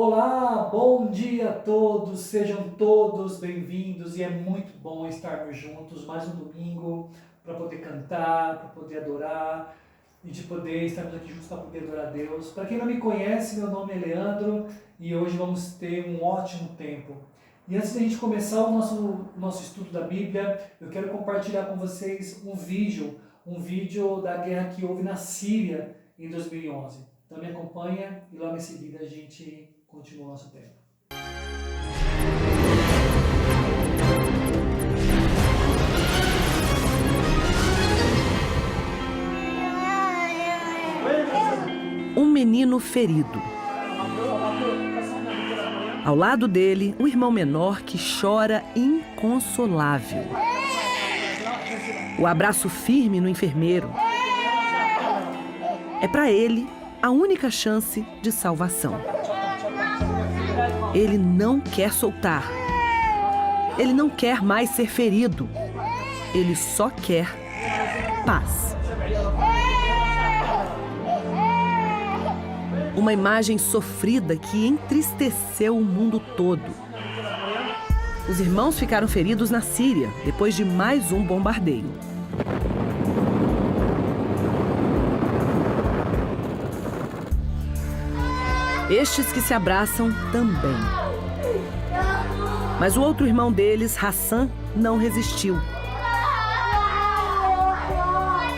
Olá, bom dia a todos, sejam todos bem-vindos e é muito bom estarmos juntos mais um domingo para poder cantar, para poder adorar e de poder estarmos aqui juntos para poder adorar a Deus. Para quem não me conhece, meu nome é Leandro e hoje vamos ter um ótimo tempo. E antes de a gente começar o nosso estudo da Bíblia, eu quero compartilhar com vocês um vídeo da guerra que houve na Síria em 2011. Então me acompanha e logo em seguida a gente continua o nosso tempo. Um menino ferido. Ao lado dele, um irmão menor que chora inconsolável. O abraço firme no enfermeiro. É para ele a única chance de salvação. Ele não quer soltar. Ele não quer mais ser ferido. Ele só quer paz. Uma imagem sofrida que entristeceu o mundo todo. Os irmãos ficaram feridos na Síria, depois de mais um bombardeio. Estes que se abraçam também. Mas o outro irmão deles, Hassan, não resistiu.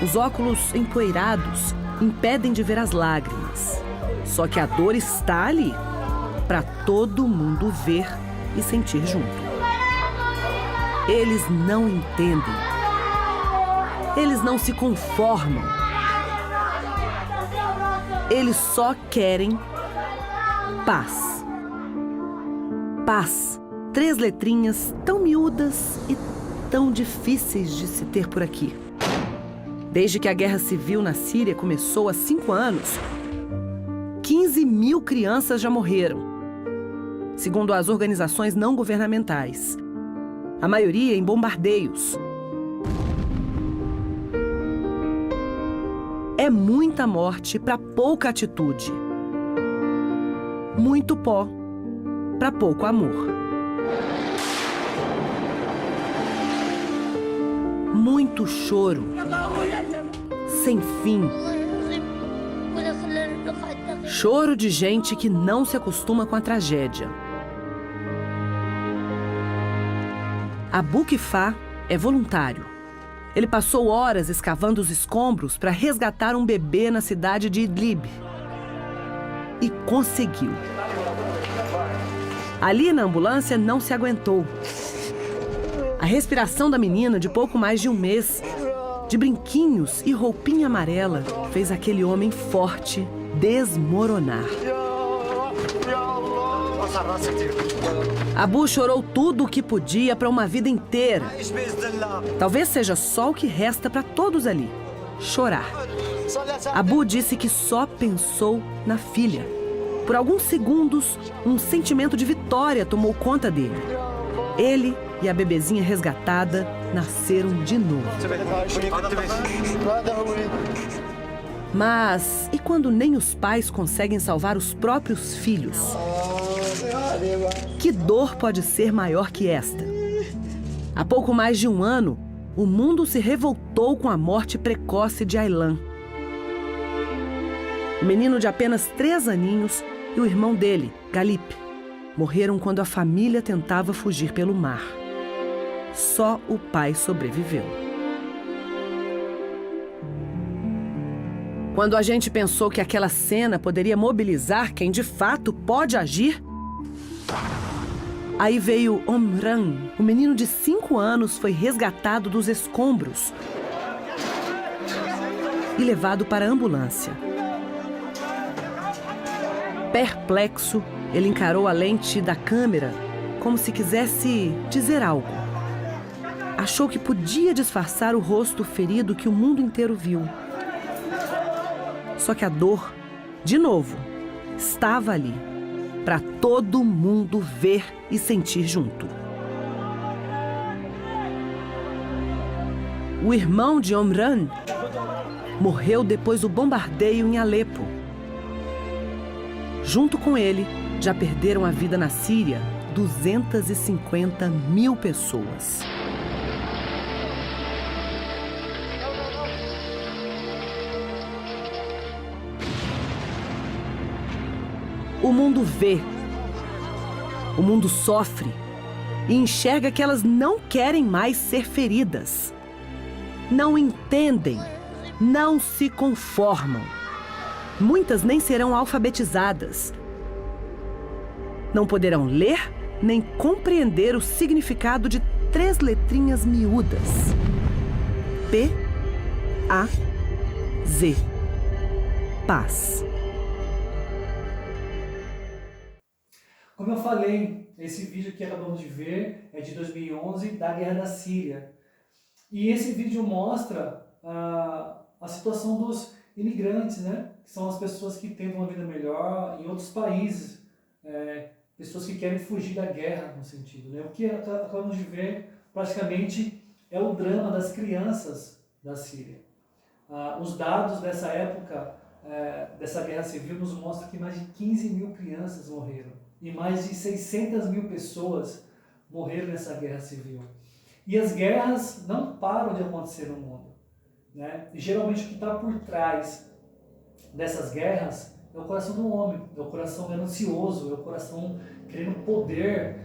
Os óculos empoeirados impedem de ver as lágrimas. Só que a dor está ali, para todo mundo ver e sentir junto. Eles não entendem. Eles não se conformam. Eles só querem paz. Paz. 3 letrinhas tão miúdas e tão difíceis de se ter por aqui. Desde que a guerra civil na Síria começou há 5 anos, 15 mil crianças já morreram, segundo as organizações não governamentais. A maioria em bombardeios. É muita morte para pouca atitude. Muito pó para pouco amor. Muito choro. Sem fim. Choro de gente que não se acostuma com a tragédia. Abu Kifá é voluntário. Ele passou horas escavando os escombros para resgatar um bebê na cidade de Idlib. E conseguiu. Ali na ambulância não se aguentou. A respiração da menina, de pouco mais de um mês, de brinquinhos e roupinha amarela, fez aquele homem forte desmoronar. Abu chorou tudo o que podia para uma vida inteira. Talvez seja só o que resta para todos ali: chorar. Abu disse que só pensou na filha. Por alguns segundos, um sentimento de vitória tomou conta dele. Ele e a bebezinha resgatada nasceram de novo. Mas e quando nem os pais conseguem salvar os próprios filhos? Que dor pode ser maior que esta? Há pouco mais de um ano, o mundo se revoltou com a morte precoce de Aylan. O menino de apenas 3 aninhos e o irmão dele, Galip, morreram quando a família tentava fugir pelo mar. Só o pai sobreviveu. Quando a gente pensou que aquela cena poderia mobilizar quem de fato pode agir, aí veio Omran. O menino de 5 anos foi resgatado dos escombros e levado para a ambulância. Perplexo, ele encarou a lente da câmera como se quisesse dizer algo. Achou que podia disfarçar o rosto ferido que o mundo inteiro viu. Só que a dor, de novo, estava ali, para todo mundo ver e sentir junto. O irmão de Omran morreu depois do bombardeio em Alepo. Junto com ele, Já perderam a vida na Síria 250 mil pessoas. O mundo vê, o mundo sofre e enxerga que elas não querem mais ser feridas. Não entendem, não se conformam. Muitas nem serão alfabetizadas. Não poderão ler nem compreender o significado de 3 letrinhas miúdas. P-A-Z. Paz. Como eu falei, esse vídeo que acabamos de ver é de 2011, da Guerra da Síria. E esse vídeo mostra a situação dos imigrantes, né? Que são as pessoas que tentam uma vida melhor em outros países, pessoas que querem fugir da guerra, no sentido. Né? O que acabamos de ver, praticamente, é o drama das crianças da Síria. Os dados dessa época, dessa guerra civil, nos mostram que mais de 15 mil crianças morreram. E mais de 600 mil pessoas morreram nessa guerra civil. E as guerras não param de acontecer no mundo. Né? E geralmente o que está por trás dessas guerras é o coração do homem, é o coração ganancioso, é o coração querendo poder,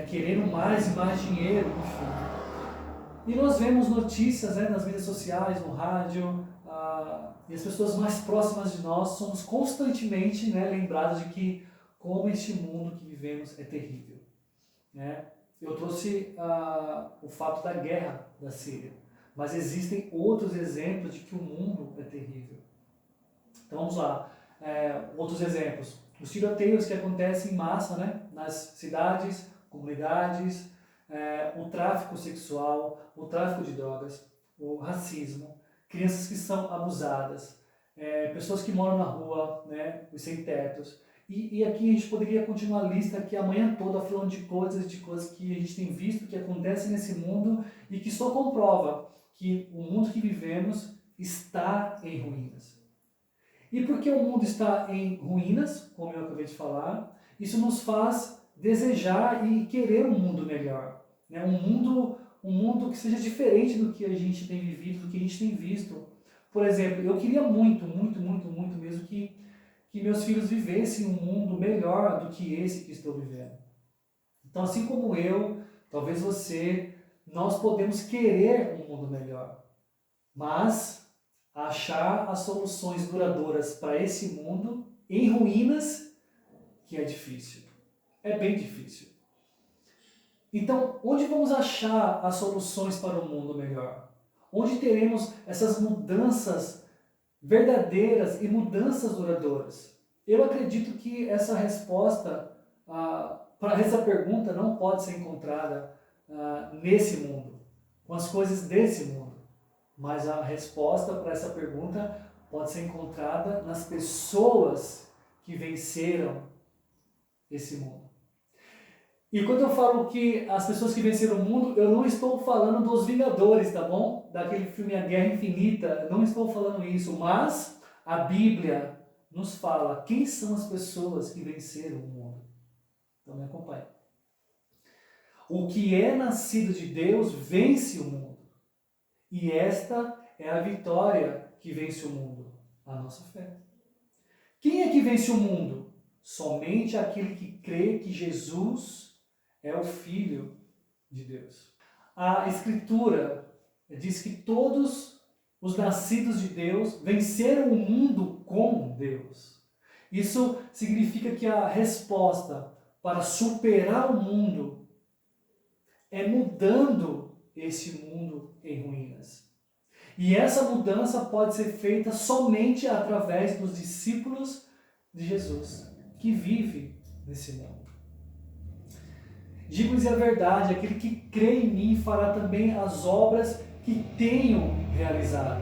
querendo mais e mais dinheiro, enfim. E nós vemos notícias nas mídias sociais, no rádio, e as pessoas mais próximas de nós somos constantemente lembrados de que como este mundo que vivemos é terrível. Né? Eu trouxe o fato da guerra da Síria, mas existem outros exemplos de que o mundo é terrível. Então vamos lá, outros exemplos. Os tiroteios que acontecem em massa, nas cidades, comunidades, o tráfico sexual, o tráfico de drogas, o racismo, crianças que são abusadas, pessoas que moram na rua, os sem-tetos. E aqui a gente poderia continuar a lista aqui a manhã toda falando de coisas que a gente tem visto que acontecem nesse mundo e que só comprova que o mundo que vivemos está em ruínas. E porque o mundo está em ruínas, como eu acabei de falar, isso nos faz desejar e querer um mundo melhor. Né? Um mundo que seja diferente do que a gente tem vivido, do que a gente tem visto. Por exemplo, eu queria muito mesmo que meus filhos vivessem um mundo melhor do que esse que estou vivendo. Então, assim como eu, talvez você, nós podemos querer um mundo melhor, mas achar as soluções duradouras para esse mundo em ruínas, que é difícil. É bem difícil. Então, onde vamos achar as soluções para um mundo melhor? Onde teremos essas mudanças verdadeiras e mudanças duradouras? Eu acredito que essa resposta para essa pergunta não pode ser encontrada nesse mundo, com as coisas desse mundo. Mas a resposta para essa pergunta pode ser encontrada nas pessoas que venceram esse mundo. E quando eu falo que as pessoas que venceram o mundo, eu não estou falando dos Vingadores, tá bom? Daquele filme A Guerra Infinita, não estou falando isso, mas a Bíblia nos fala quem são as pessoas que venceram o mundo. Então me acompanhe. O que é nascido de Deus vence o mundo. E esta é a vitória que vence o mundo, a nossa fé. Quem é que vence o mundo? Somente aquele que crê que Jesus é o Filho de Deus. A Escritura diz que todos os nascidos de Deus venceram o mundo com Deus. Isso significa que a resposta para superar o mundo é mudando esse mundo em ruínas. E essa mudança pode ser feita somente através dos discípulos de Jesus, que vive nesse mundo. Digo-lhes a verdade, aquele que crê em mim fará também as obras que tenho realizado.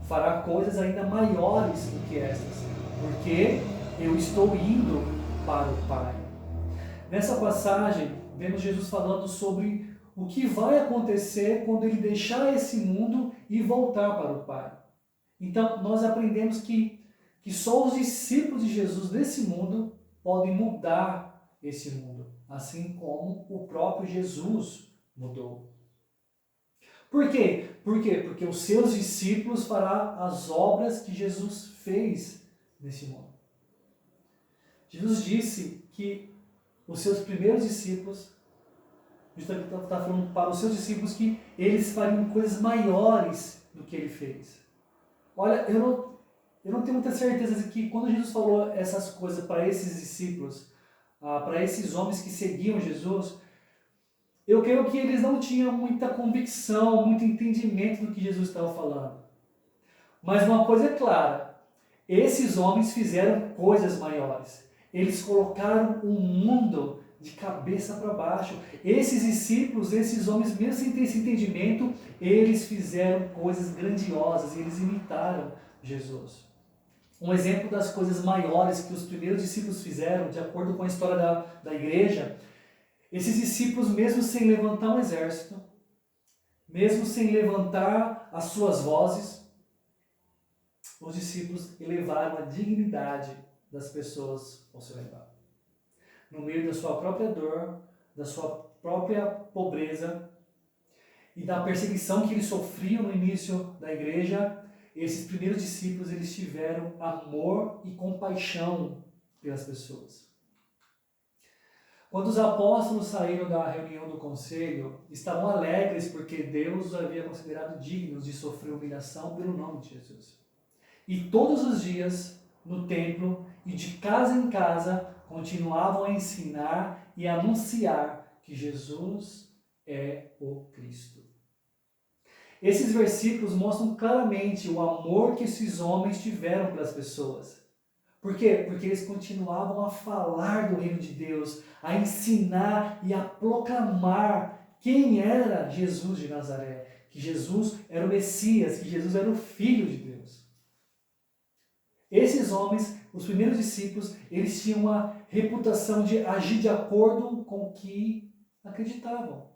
Fará coisas ainda maiores do que estas, porque eu estou indo para o Pai. Nessa passagem, vemos Jesus falando sobre o que vai acontecer quando ele deixar esse mundo e voltar para o Pai. Então, nós aprendemos que só os discípulos de Jesus desse mundo podem mudar esse mundo, assim como o próprio Jesus mudou. Por quê? Por quê? Porque os seus discípulos farão as obras que Jesus fez nesse mundo. Jesus disse que os seus primeiros discípulos, Jesus está falando para os seus discípulos que eles fariam coisas maiores do que ele fez. Olha, eu não tenho muita certeza de que quando Jesus falou essas coisas para esses discípulos, para esses homens que seguiam Jesus, eu creio que eles não tinham muita convicção, muito entendimento do que Jesus estava falando. Mas uma coisa é clara, esses homens fizeram coisas maiores. Eles colocaram o mundo de cabeça para baixo. Esses discípulos, esses homens, mesmo sem ter esse entendimento, eles fizeram coisas grandiosas e eles imitaram Jesus. Um exemplo das coisas maiores que os primeiros discípulos fizeram, de acordo com a história da igreja, esses discípulos, mesmo sem levantar um exército, mesmo sem levantar as suas vozes, os discípulos elevaram a dignidade das pessoas ao seu redor. No meio da sua própria dor, da sua própria pobreza e da perseguição que eles sofriam no início da igreja, esses primeiros discípulos eles tiveram amor e compaixão pelas pessoas. Quando os apóstolos saíram da reunião do conselho, estavam alegres porque Deus os havia considerado dignos de sofrer humilhação pelo nome de Jesus. E todos os dias, no templo e de casa em casa, continuavam a ensinar e a anunciar que Jesus é o Cristo. Esses versículos mostram claramente o amor que esses homens tiveram pelas pessoas. Por quê? Porque eles continuavam a falar do reino de Deus, a ensinar e a proclamar quem era Jesus de Nazaré, que Jesus era o Messias, que Jesus era o Filho de Deus. Esses homens, os primeiros discípulos, eles tinham uma reputação de agir de acordo com o que acreditavam.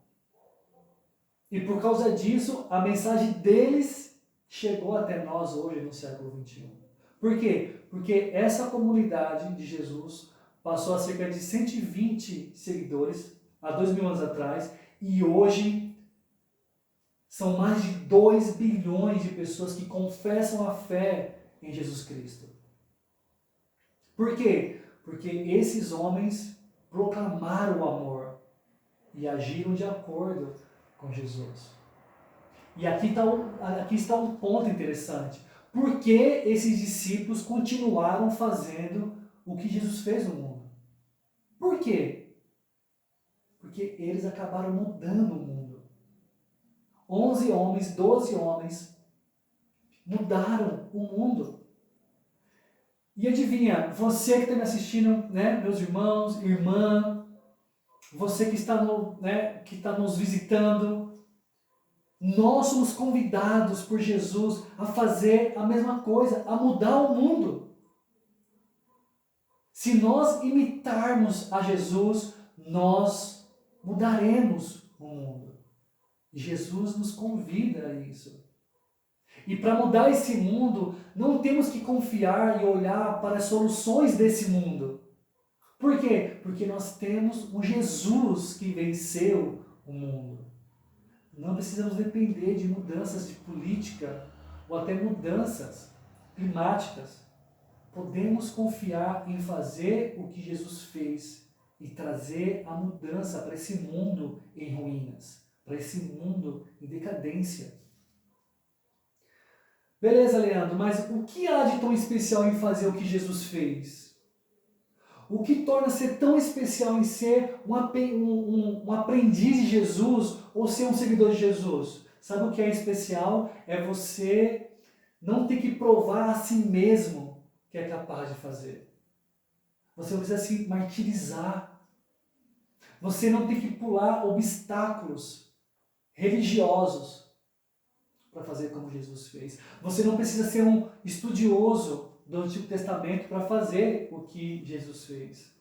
E por causa disso, a mensagem deles chegou até nós hoje no século XXI. Por quê? Porque essa comunidade de Jesus passou a cerca de 120 seguidores há 2000 anos atrás e hoje são mais de 2 bilhões de pessoas que confessam a fé em Jesus Cristo. Por quê? Porque esses homens proclamaram o amor e agiram de acordo com Jesus. E aqui está um ponto interessante. Por que esses discípulos continuaram fazendo o que Jesus fez no mundo? Por quê? Porque eles acabaram mudando o mundo. 11 homens, 12 homens mudaram o mundo. E adivinha, você que está me assistindo, né, meus irmãos, irmã, você que está nos visitando, nós somos convidados por Jesus a fazer a mesma coisa, a mudar o mundo. Se nós imitarmos a Jesus, nós mudaremos o mundo. E Jesus nos convida a isso. E para mudar esse mundo, não temos que confiar e olhar para as soluções desse mundo. Por quê? Porque nós temos um Jesus que venceu o mundo. Não precisamos depender de mudanças de política ou até mudanças climáticas. Podemos confiar em fazer o que Jesus fez e trazer a mudança para esse mundo em ruínas, para esse mundo em decadência. Beleza, Leandro, mas o que há de tão especial em fazer o que Jesus fez? O que torna ser tão especial em ser um aprendiz de Jesus ou ser um seguidor de Jesus? Sabe o que é especial? É você não ter que provar a si mesmo que é capaz de fazer. Você não precisa se martirizar. Você não tem que pular obstáculos religiosos para fazer como Jesus fez. Você não precisa ser um estudioso do Antigo Testamento para fazer o que Jesus fez.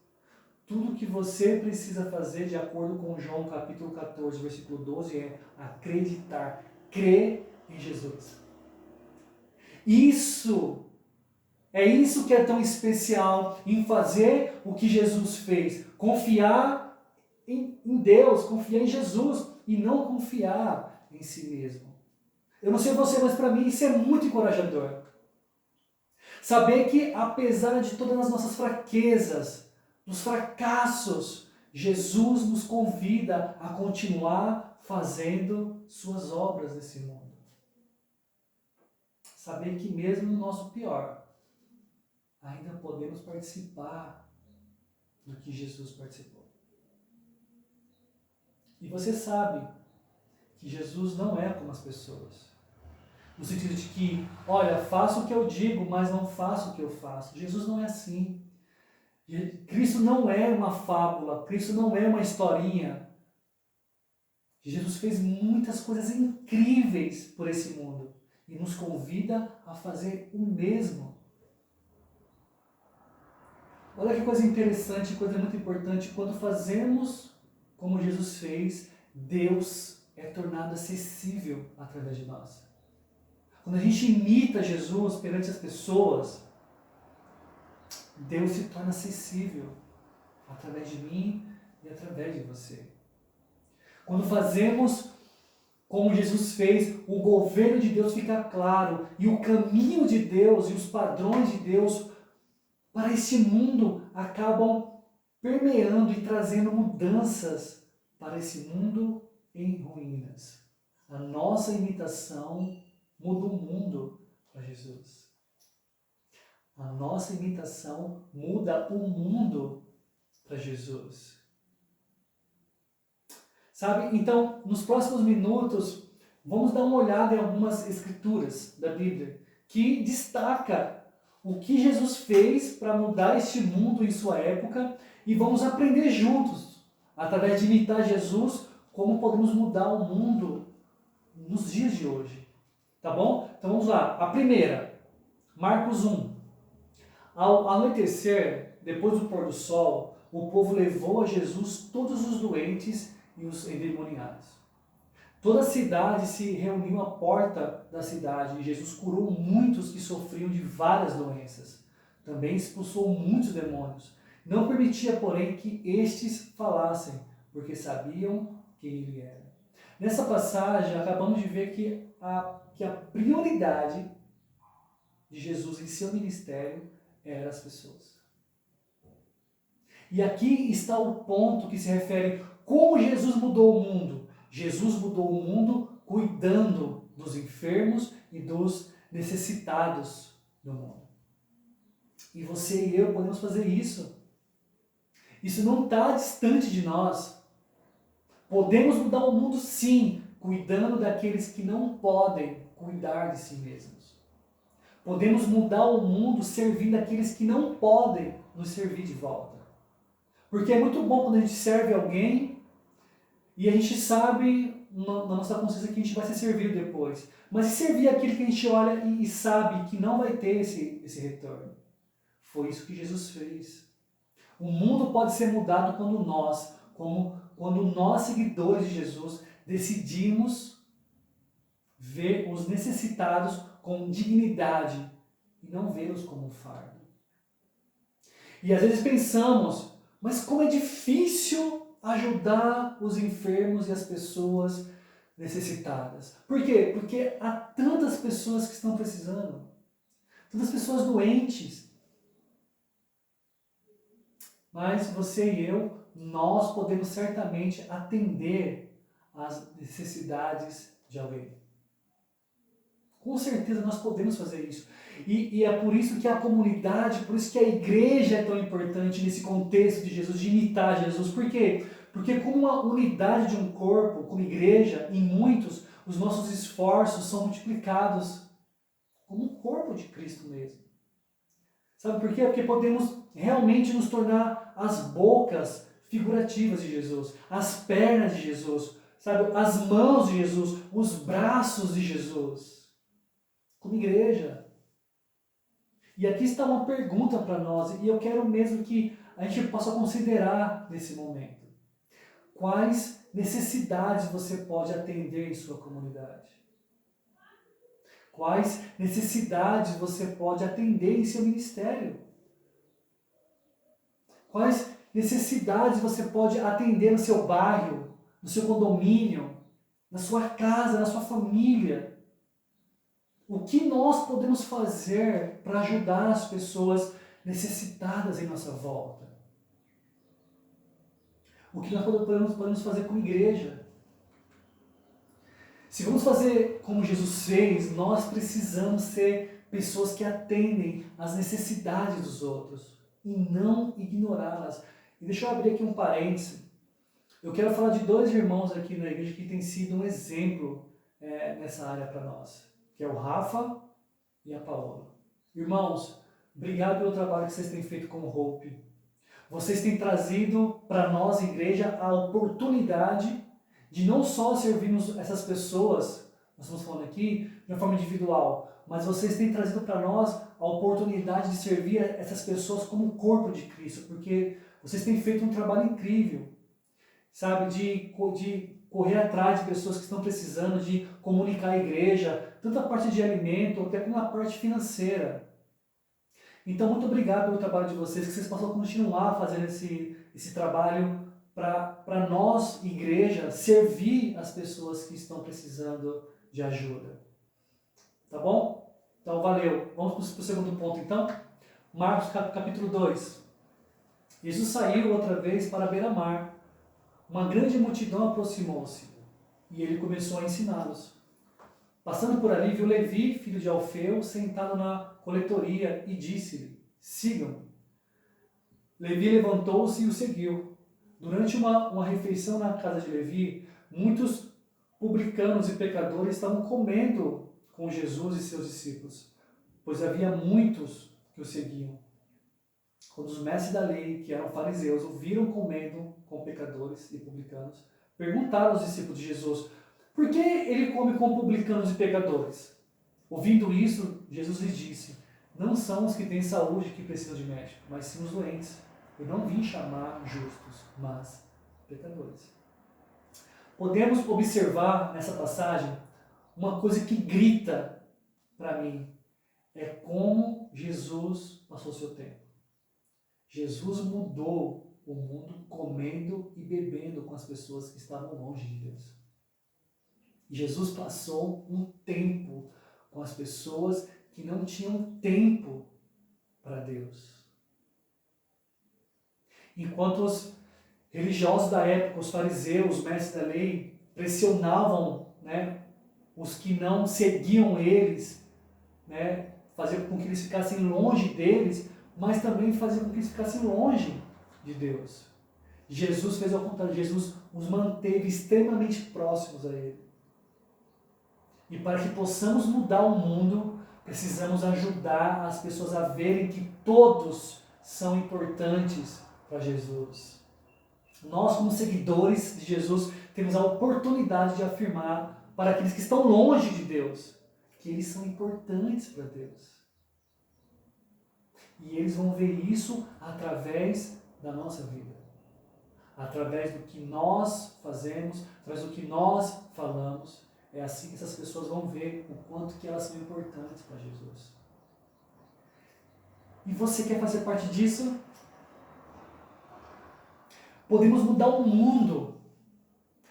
Tudo que você precisa fazer, de acordo com João capítulo 14, versículo 12, é acreditar, crer em Jesus. Isso É isso que é tão especial em fazer o que Jesus fez. Confiar em Deus, confiar em Jesus e não confiar em si mesmo. Eu não sei você, mas para mim isso é muito encorajador. Saber que apesar de todas as nossas fraquezas, dos fracassos, Jesus nos convida a continuar fazendo suas obras nesse mundo. Saber que mesmo no nosso pior, ainda podemos participar do que Jesus participou. E você sabe que Jesus não é como as pessoas. No sentido de que, olha, faço o que eu digo, mas não faço o que eu faço. Jesus não é assim. Cristo não é uma fábula, Cristo não é uma historinha. Jesus fez muitas coisas incríveis por esse mundo e nos convida a fazer o mesmo. Olha que coisa interessante, coisa muito importante. Quando fazemos como Jesus fez, Deus é tornado acessível através de nós. Quando a gente imita Jesus perante as pessoas, Deus se torna acessível através de mim e através de você. Quando fazemos como Jesus fez, o governo de Deus fica claro e o caminho de Deus e os padrões de Deus para esse mundo acabam permeando e trazendo mudanças para esse mundo em ruínas. A nossa imitação muda o mundo para Jesus. A nossa imitação muda o mundo para Jesus. Sabe? Então, nos próximos minutos, vamos dar uma olhada em algumas escrituras da Bíblia que destaca o que Jesus fez para mudar este mundo em sua época e vamos aprender juntos, através de imitar Jesus, como podemos mudar o mundo nos dias de hoje. Tá bom? Então vamos lá. A primeira, Marcos 1. Ao anoitecer, depois do pôr do sol, o povo levou a Jesus todos os doentes e os endemoniados. Toda a cidade se reuniu à porta da cidade e Jesus curou muitos que sofriam de várias doenças. Também expulsou muitos demônios. Não permitia, porém, que estes falassem, porque sabiam quem ele era. Nessa passagem, acabamos de ver que a prioridade de Jesus em seu ministério eram as pessoas. E aqui está o ponto que se refere como Jesus mudou o mundo. Jesus mudou o mundo cuidando dos enfermos e dos necessitados do mundo. E você e eu podemos fazer isso. Isso não está distante de nós. Podemos mudar o mundo sim, cuidando daqueles que não podem cuidar de si mesmos. Podemos mudar o mundo servindo aqueles que não podem nos servir de volta. Porque é muito bom quando a gente serve alguém e a gente sabe na nossa consciência que a gente vai ser servido depois. Mas e servir aquele que a gente olha e sabe que não vai ter esse retorno? Foi isso que Jesus fez. O mundo pode ser mudado quando nós, seguidores de Jesus, decidimos ver os necessitados com dignidade e não vê-los como um fardo. E às vezes pensamos, mas como é difícil ajudar os enfermos e as pessoas necessitadas. Por quê? Porque há tantas pessoas que estão precisando, tantas pessoas doentes. Mas você e eu, nós podemos certamente atender às necessidades de alguém. Com certeza nós podemos fazer isso. E é por isso que a comunidade, por isso que a igreja é tão importante nesse contexto de Jesus, de imitar Jesus. Por quê? Porque como uma unidade de um corpo, como igreja, em muitos, os nossos esforços são multiplicados como um corpo de Cristo mesmo. Sabe por quê? Porque podemos realmente nos tornar as bocas figurativas de Jesus, as pernas de Jesus, sabe? As mãos de Jesus, os braços de Jesus. Como igreja. E aqui está uma pergunta para nós, e eu quero mesmo que a gente possa considerar nesse momento. Quais necessidades você pode atender em sua comunidade? Quais necessidades você pode atender em seu ministério? Quais necessidades você pode atender no seu bairro, no seu condomínio, na sua casa, na sua família? O que nós podemos fazer para ajudar as pessoas necessitadas em nossa volta? O que nós podemos fazer como igreja? Se vamos fazer como Jesus fez, nós precisamos ser pessoas que atendem às necessidades dos outros e não ignorá-las. E deixa eu abrir aqui um parêntese. Eu quero falar de dois irmãos aqui na igreja que têm sido um exemplo nessa área para nós, que é o Rafa e a Paola. Irmãos, obrigado pelo trabalho que vocês têm feito como Hope. Vocês têm trazido para nós, igreja, a oportunidade de não só servirmos essas pessoas, nós estamos falando aqui, de uma forma individual, mas vocês têm trazido para nós a oportunidade de servir essas pessoas como um corpo de Cristo, porque vocês têm feito um trabalho incrível, sabe, de correr atrás de pessoas que estão precisando, de comunicar a igreja, tanto a parte de alimento, até como a parte financeira. Então, muito obrigado pelo trabalho de vocês, que vocês possam continuar fazendo esse trabalho para nós, igreja, servir as pessoas que estão precisando de ajuda. Tá bom? Então, valeu. Vamos para o segundo ponto, então. Marcos capítulo 2. Jesus saiu outra vez para a beira-mar. Uma grande multidão aproximou-se e ele começou a ensiná-los. Passando por ali, viu Levi, filho de Alfeu, sentado na coletoria e disse-lhe: sigam-me. Levi levantou-se e o seguiu. Durante uma refeição na casa de Levi, muitos publicanos e pecadores estavam comendo com Jesus e seus discípulos, pois havia muitos que o seguiam. Quando os mestres da lei, que eram fariseus, o viram comendo com pecadores e publicanos, perguntaram aos discípulos de Jesus: por que ele come com publicanos e pecadores? Ouvindo isso, Jesus lhes disse: não são os que têm saúde que precisam de médico, mas sim os doentes. Eu não vim chamar justos, mas pecadores. Podemos observar nessa passagem uma coisa que grita para mim. É como Jesus passou seu tempo. Jesus mudou o mundo comendo e bebendo com as pessoas que estavam longe de Deus. Jesus passou um tempo com as pessoas que não tinham tempo para Deus. Enquanto os religiosos da época, os fariseus, os mestres da lei, pressionavam, os que não seguiam eles, faziam com que eles ficassem longe deles, mas também faziam com que eles ficassem longe de Deus. Jesus fez ao contrário, Jesus os manteve extremamente próximos a Ele. E para que possamos mudar o mundo, precisamos ajudar as pessoas a verem que todos são importantes para Jesus. Nós, como seguidores de Jesus, temos a oportunidade de afirmar para aqueles que estão longe de Deus que eles são importantes para Deus. E eles vão ver isso através da nossa vida. Através do que nós fazemos, através do que nós falamos. É assim que essas pessoas vão ver o quanto que elas são importantes para Jesus. E você quer fazer parte disso? Podemos mudar o mundo.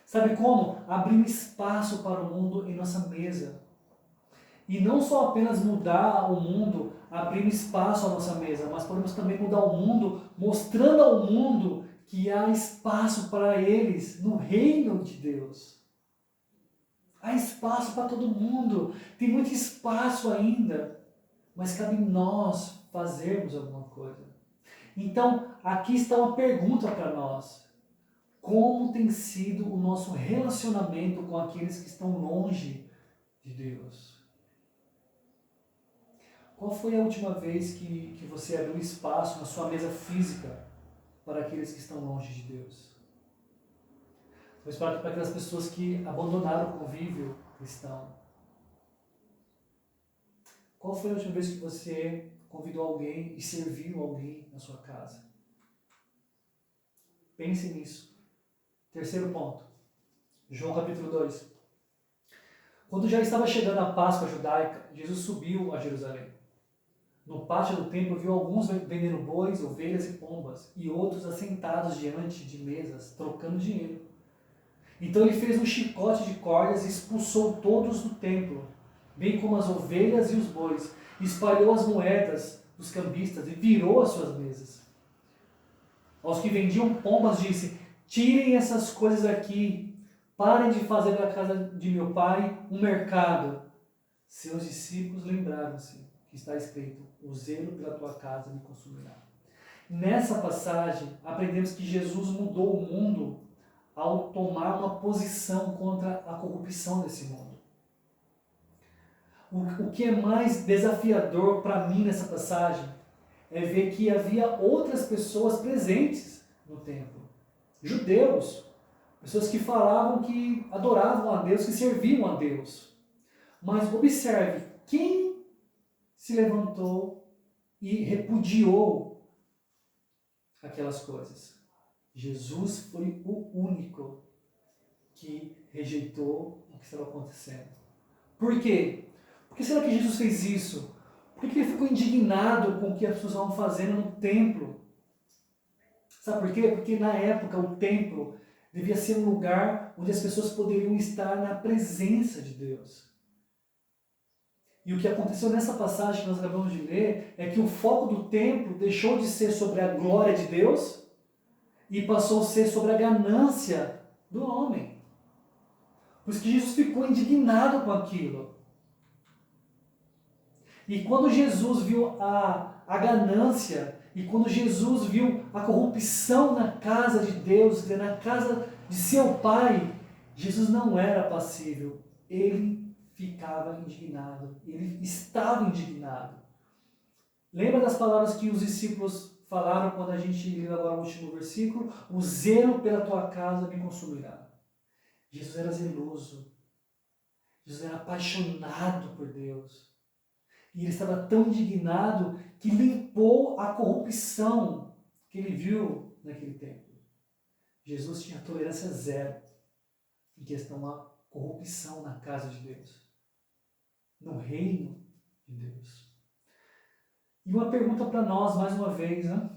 Sabe como? Abrir um espaço para o mundo em nossa mesa. E não só apenas mudar o mundo, abrir um espaço à nossa mesa, mas podemos também mudar o mundo, mostrando ao mundo que há espaço para eles no reino de Deus. Há espaço para todo mundo. Tem muito espaço ainda. Mas cabe nós fazermos alguma coisa. Então, aqui está uma pergunta para nós. Como tem sido o nosso relacionamento com aqueles que estão longe de Deus? Qual foi a última vez que você abriu espaço na sua mesa física para aqueles que estão longe de Deus? Talvez para aquelas pessoas que abandonaram o convívio cristão. Qual foi a última vez que você convidou alguém e serviu alguém na sua casa? Pense nisso. Terceiro ponto. João capítulo 2. Quando já estava chegando a Páscoa judaica, Jesus subiu a Jerusalém. No pátio do templo viu alguns vendendo bois, ovelhas e pombas, e outros assentados diante de mesas, trocando dinheiro. Então ele fez um chicote de cordas e expulsou todos do templo, bem como as ovelhas e os bois, e espalhou as moedas dos cambistas e virou as suas mesas. Aos que vendiam pombas disse: tirem essas coisas aqui, parem de fazer da casa de meu pai um mercado. Seus discípulos lembraram-se que está escrito: o zelo pela tua casa me consumirá. Nessa passagem, aprendemos que Jesus mudou o mundo ao tomar uma posição contra a corrupção desse mundo. O que é mais desafiador para mim nessa passagem é ver que havia outras pessoas presentes no templo. Judeus, pessoas que falavam que adoravam a Deus, que serviam a Deus. Mas observe, quem se levantou e repudiou aquelas coisas? Jesus foi o único que rejeitou o que estava acontecendo. Por quê? Por que será que Jesus fez isso? Por que ele ficou indignado com o que as pessoas estavam fazendo no templo? Sabe por quê? Porque na época o templo devia ser um lugar onde as pessoas poderiam estar na presença de Deus. E o que aconteceu nessa passagem que nós acabamos de ler é que o foco do templo deixou de ser sobre a glória de Deus e passou a ser sobre a ganância do homem. Por isso que Jesus ficou indignado com aquilo. E quando Jesus viu a ganância, e quando Jesus viu a corrupção na casa de Deus, na casa de seu Pai, Jesus não era passível. Ele ficava indignado. Ele estava indignado. Lembra das palavras que os discípulos falaram quando a gente leu agora o último versículo? O zelo pela tua casa me consumirá. Jesus era zeloso. Jesus era apaixonado por Deus. E ele estava tão indignado que limpou a corrupção que ele viu naquele tempo. Jesus tinha tolerância zero em questão à corrupção na casa de Deus, no reino de Deus. E uma pergunta para nós, mais uma vez, né?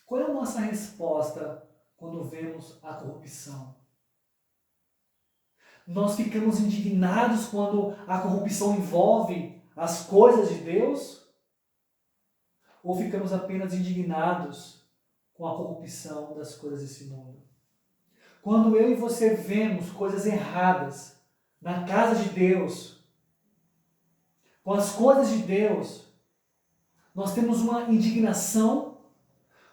Qual é a nossa resposta quando vemos a corrupção? Nós ficamos indignados quando a corrupção envolve as coisas de Deus? Ou ficamos apenas indignados com a corrupção das coisas desse mundo? Quando eu e você vemos coisas erradas na casa de Deus, com as coisas de Deus, nós temos uma indignação,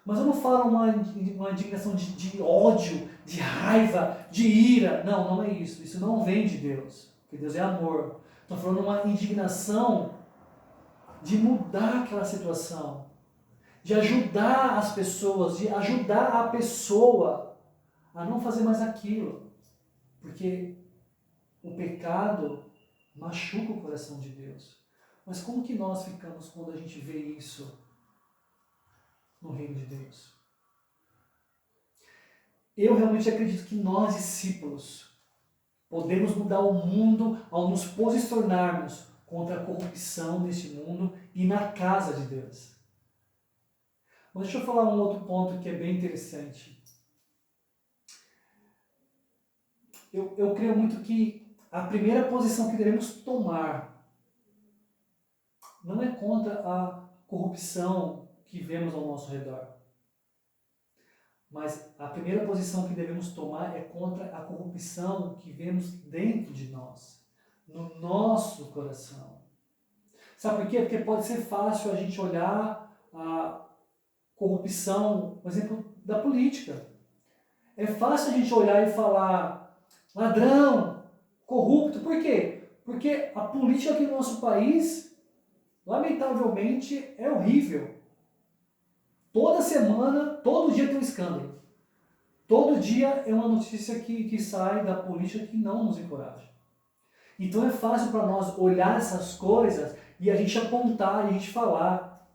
mas eu não falo uma indignação de ódio, de raiva, de ira. Não, não é isso. Isso não vem de Deus, porque Deus é amor. Estou falando uma indignação de mudar aquela situação, de ajudar as pessoas, de ajudar a pessoa a não fazer mais aquilo, porque o pecado machuca o coração de Deus. Mas como que nós ficamos quando a gente vê isso no reino de Deus? Eu realmente acredito que nós, discípulos, podemos mudar o mundo ao nos posicionarmos contra a corrupção deste mundo e na casa de Deus. Mas deixa eu falar um outro ponto que é bem interessante. Eu creio muito que a primeira posição que devemos tomar não é contra a corrupção que vemos ao nosso redor. Mas a primeira posição que devemos tomar é contra a corrupção que vemos dentro de nós, no nosso coração. Sabe por quê? Porque pode ser fácil a gente olhar a corrupção, por exemplo, da política. É fácil a gente olhar e falar ladrão, corrupto. Por quê? Porque a política aqui no nosso país, lamentavelmente, é horrível. Toda semana, todo dia tem um escândalo. Todo dia é uma notícia que sai da política que não nos encoraja. Então é fácil para nós olhar essas coisas e a gente apontar, e a gente falar.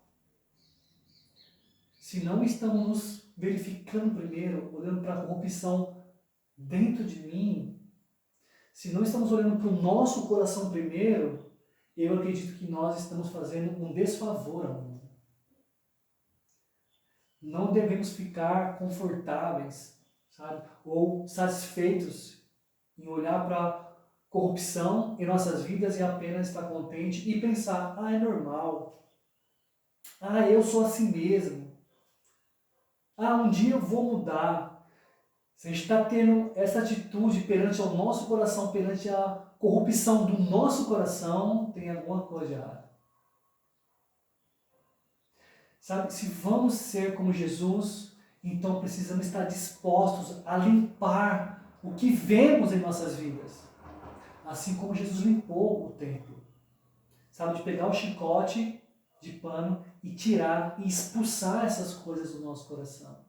Se não estamos nos verificando primeiro, olhando para a corrupção dentro de mim, se não estamos olhando para o nosso coração primeiro, eu acredito que nós estamos fazendo um desfavor ao mundo. Não devemos ficar confortáveis, sabe? Ou satisfeitos em olhar para a corrupção em nossas vidas e apenas estar contente e pensar, é normal. Eu sou assim mesmo. Um dia eu vou mudar. Se a gente está tendo essa atitude perante o nosso coração, perante a corrupção do nosso coração, tem alguma coisa errada. Sabe, se vamos ser como Jesus, então precisamos estar dispostos a limpar o que vemos em nossas vidas. Assim como Jesus limpou o templo. Sabe, de pegar o chicote de pano e tirar e expulsar essas coisas do nosso coração.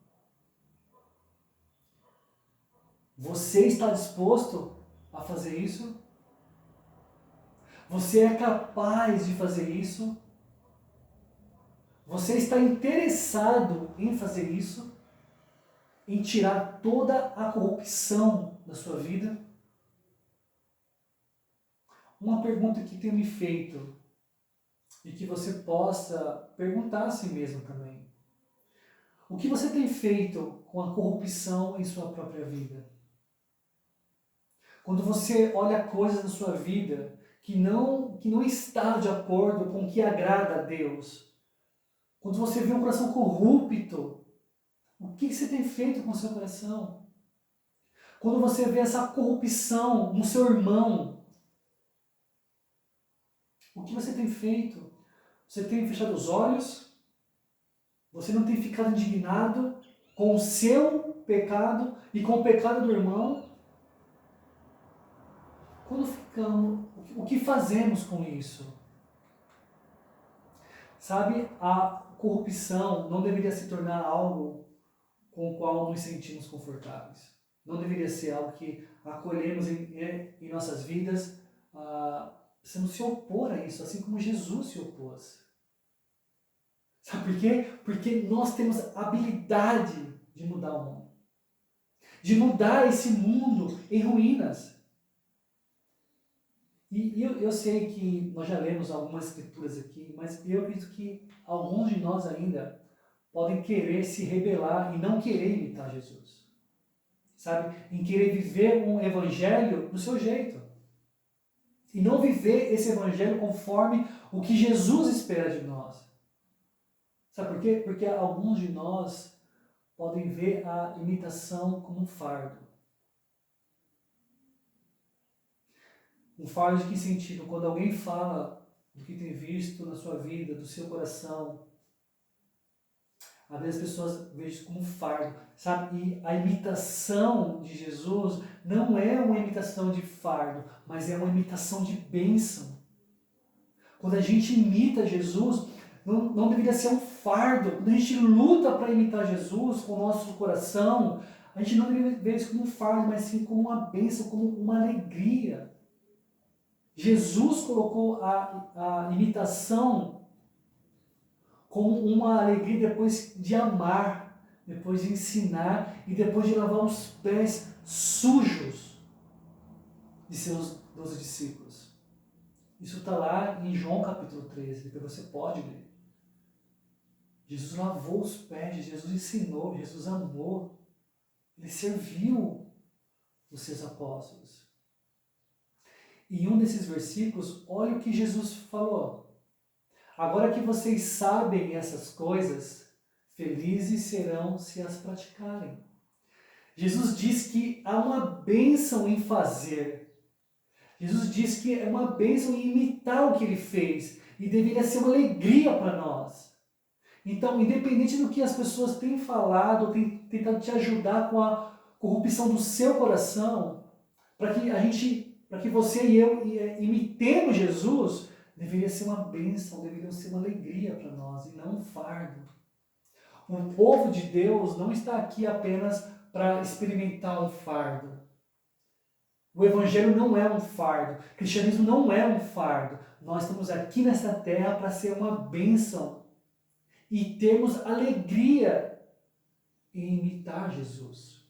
Você está disposto a fazer isso? Você é capaz de fazer isso? Você está interessado em fazer isso? Em tirar toda a corrupção da sua vida? Uma pergunta que tenho me feito e que você possa perguntar a si mesmo também. O que você tem feito com a corrupção em sua própria vida? Quando você olha coisas na sua vida que não está de acordo com o que agrada a Deus, quando você vê um coração corrupto, o que você tem feito com o seu coração? Quando você vê essa corrupção no seu irmão, o que você tem feito? Você tem fechado os olhos? Você não tem ficado indignado com o seu pecado e com o pecado do irmão? Quando ficamos, o que fazemos com isso? Sabe, a corrupção não deveria se tornar algo com o qual nos sentimos confortáveis. Não deveria ser algo que acolhemos em nossas vidas, precisamos se opor a isso, assim como Jesus se opôs. Sabe por quê? Porque nós temos habilidade de mudar o mundo. De mudar esse mundo em ruínas. E eu sei que nós já lemos algumas escrituras aqui, mas eu acredito que alguns de nós ainda podem querer se rebelar e não querer imitar Jesus. Sabe? Em querer viver um evangelho do seu jeito. E não viver esse evangelho conforme o que Jesus espera de nós. Sabe por quê? Porque alguns de nós podem ver a imitação como um fardo. Um fardo de que sentido? Quando alguém fala do que tem visto na sua vida, do seu coração, às vezes as pessoas veem isso como um fardo, sabe? E a imitação de Jesus não é uma imitação de fardo, mas é uma imitação de bênção. Quando a gente imita Jesus, não deveria ser um fardo. Quando a gente luta para imitar Jesus com o nosso coração, a gente não deveria ver isso como um fardo, mas sim como uma bênção, como uma alegria. Jesus colocou a imitação como uma alegria depois de amar, depois de ensinar e depois de lavar os pés sujos de seus 12 discípulos. Isso está lá em João capítulo 13, depois você pode ler. Jesus lavou os pés, Jesus ensinou, Jesus amou, ele serviu os seus apóstolos. E em um desses versículos, olha o que Jesus falou. Agora que vocês sabem essas coisas, felizes serão se as praticarem. Jesus diz que há uma bênção em fazer. Jesus diz que é uma bênção em imitar o que ele fez. E deveria ser uma alegria para nós. Então, independente do que as pessoas têm falado, têm tentado te ajudar com a corrupção do seu coração, para que você e eu imitemos Jesus, deveria ser uma bênção, deveria ser uma alegria para nós e não um fardo. O povo de Deus não está aqui apenas para experimentar um fardo. O Evangelho não é um fardo. O cristianismo não é um fardo. Nós estamos aqui nessa terra para ser uma bênção e termos alegria em imitar Jesus.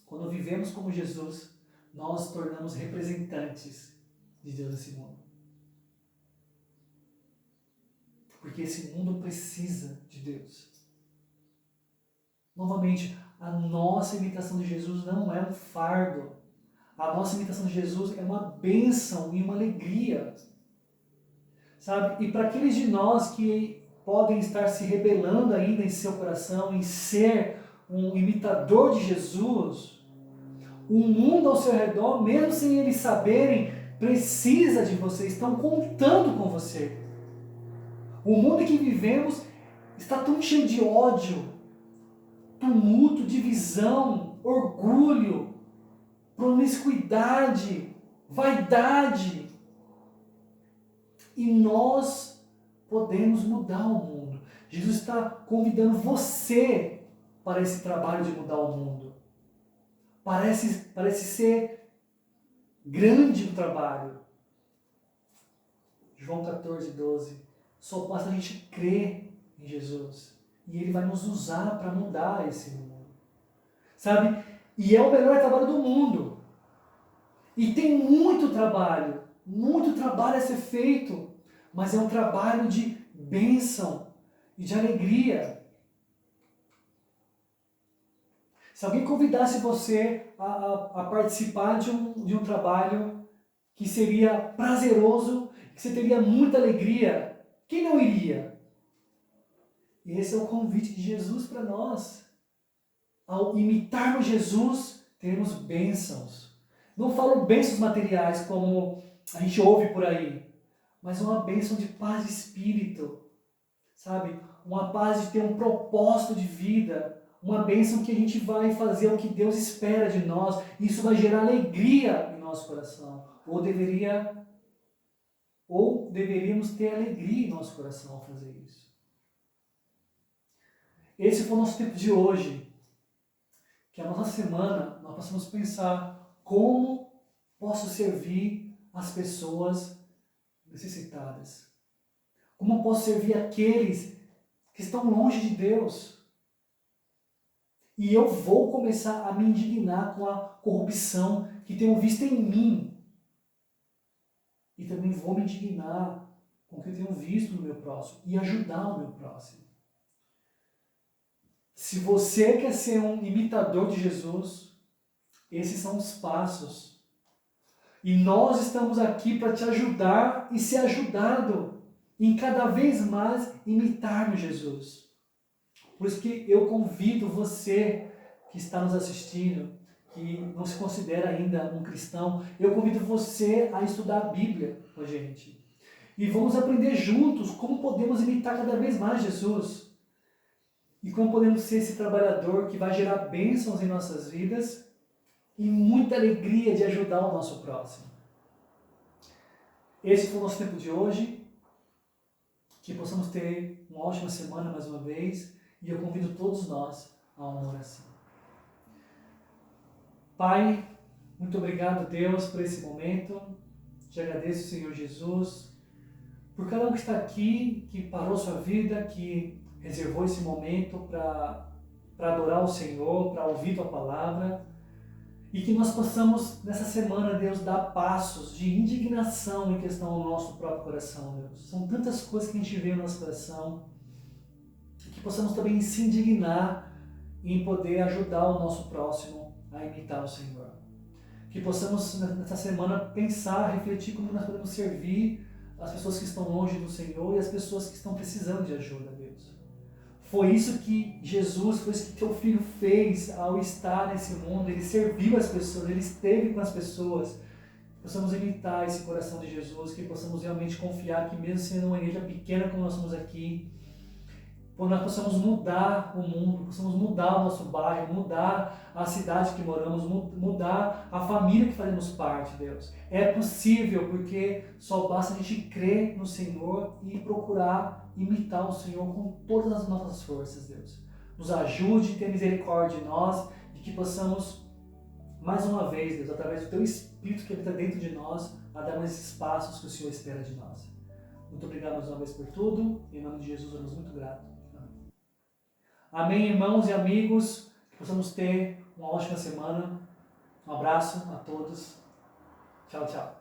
Quando vivemos como Jesus, nós nos tornamos representantes de Deus nesse mundo. Porque esse mundo precisa de Deus. Novamente, a nossa imitação de Jesus não é um fardo. A nossa imitação de Jesus é uma bênção e uma alegria. Sabe? E para aqueles de nós que podem estar se rebelando ainda em seu coração, em ser um imitador de Jesus, o mundo ao seu redor, mesmo sem eles saberem, precisa de você, estão contando com você. O mundo em que vivemos está tão cheio de ódio, tumulto, divisão, orgulho, promiscuidade, vaidade. E nós podemos mudar o mundo. Jesus está convidando você para esse trabalho de mudar o mundo. Parece ser grande o trabalho. João 14:12. Só basta a gente crer em Jesus. E Ele vai nos usar para mudar esse mundo. Sabe? E é o melhor trabalho do mundo. E tem muito trabalho a ser feito. Mas é um trabalho de bênção e de alegria. Se alguém convidasse você a participar de um trabalho que seria prazeroso, que você teria muita alegria, quem não iria? E esse é o convite de Jesus para nós. Ao imitarmos Jesus, teremos bênçãos. Não falo bênçãos materiais como a gente ouve por aí, mas uma bênção de paz de espírito, sabe? Uma paz de ter um propósito de vida, uma bênção que a gente vai fazer o que Deus espera de nós. Isso vai gerar alegria em nosso coração. Ou deveríamos ter alegria em nosso coração ao fazer isso. Esse foi o nosso tempo de hoje. Que a nossa semana nós possamos pensar como posso servir as pessoas necessitadas. Como eu posso servir aqueles que estão longe de Deus. E eu vou começar a me indignar com a corrupção que tenho visto em mim. E também vou me indignar com o que eu tenho visto no meu próximo e ajudar o meu próximo. Se você quer ser um imitador de Jesus, esses são os passos. E nós estamos aqui para te ajudar e ser ajudado em cada vez mais imitarmos Jesus. Por isso que eu convido você que está nos assistindo, que não se considera ainda um cristão, eu convido você a estudar a Bíblia com a gente. E vamos aprender juntos como podemos imitar cada vez mais Jesus. E como podemos ser esse trabalhador que vai gerar bênçãos em nossas vidas e muita alegria de ajudar o nosso próximo. Esse foi o nosso tempo de hoje. Que possamos ter uma ótima semana mais uma vez. E eu convido todos nós a uma oração. Pai, muito obrigado, Deus, por esse momento. Te agradeço, Senhor Jesus, por cada um que está aqui, que parou sua vida, que reservou esse momento para adorar o Senhor, para ouvir Tua palavra. E que nós possamos, nessa semana, Deus, dar passos de indignação em questão ao nosso próprio coração, Deus. São tantas coisas que a gente vê no nosso coração. Que possamos também se indignar em poder ajudar o nosso próximo a imitar o Senhor. Que possamos, nessa semana, pensar, refletir como nós podemos servir as pessoas que estão longe do Senhor e as pessoas que estão precisando de ajuda, Deus. Foi isso que Jesus, foi isso que Teu Filho fez ao estar nesse mundo. Ele serviu as pessoas, Ele esteve com as pessoas. Que possamos imitar esse coração de Jesus, que possamos realmente confiar que mesmo sendo uma igreja pequena como nós somos aqui, nós possamos mudar o mundo, possamos mudar o nosso bairro, mudar a cidade que moramos, mudar a família que fazemos parte, Deus. É possível, porque só basta a gente crer no Senhor e procurar imitar o Senhor com todas as nossas forças, Deus. Nos ajude, tenha misericórdia de nós e que possamos, mais uma vez, Deus, através do Teu Espírito que habita dentro de nós, a dar mais esses passos que o Senhor espera de nós. Muito obrigado mais uma vez por tudo. Em nome de Jesus, somos muito gratos. Amém, irmãos e amigos, que possamos ter uma ótima semana Um abraço a todos. Tchau, tchau.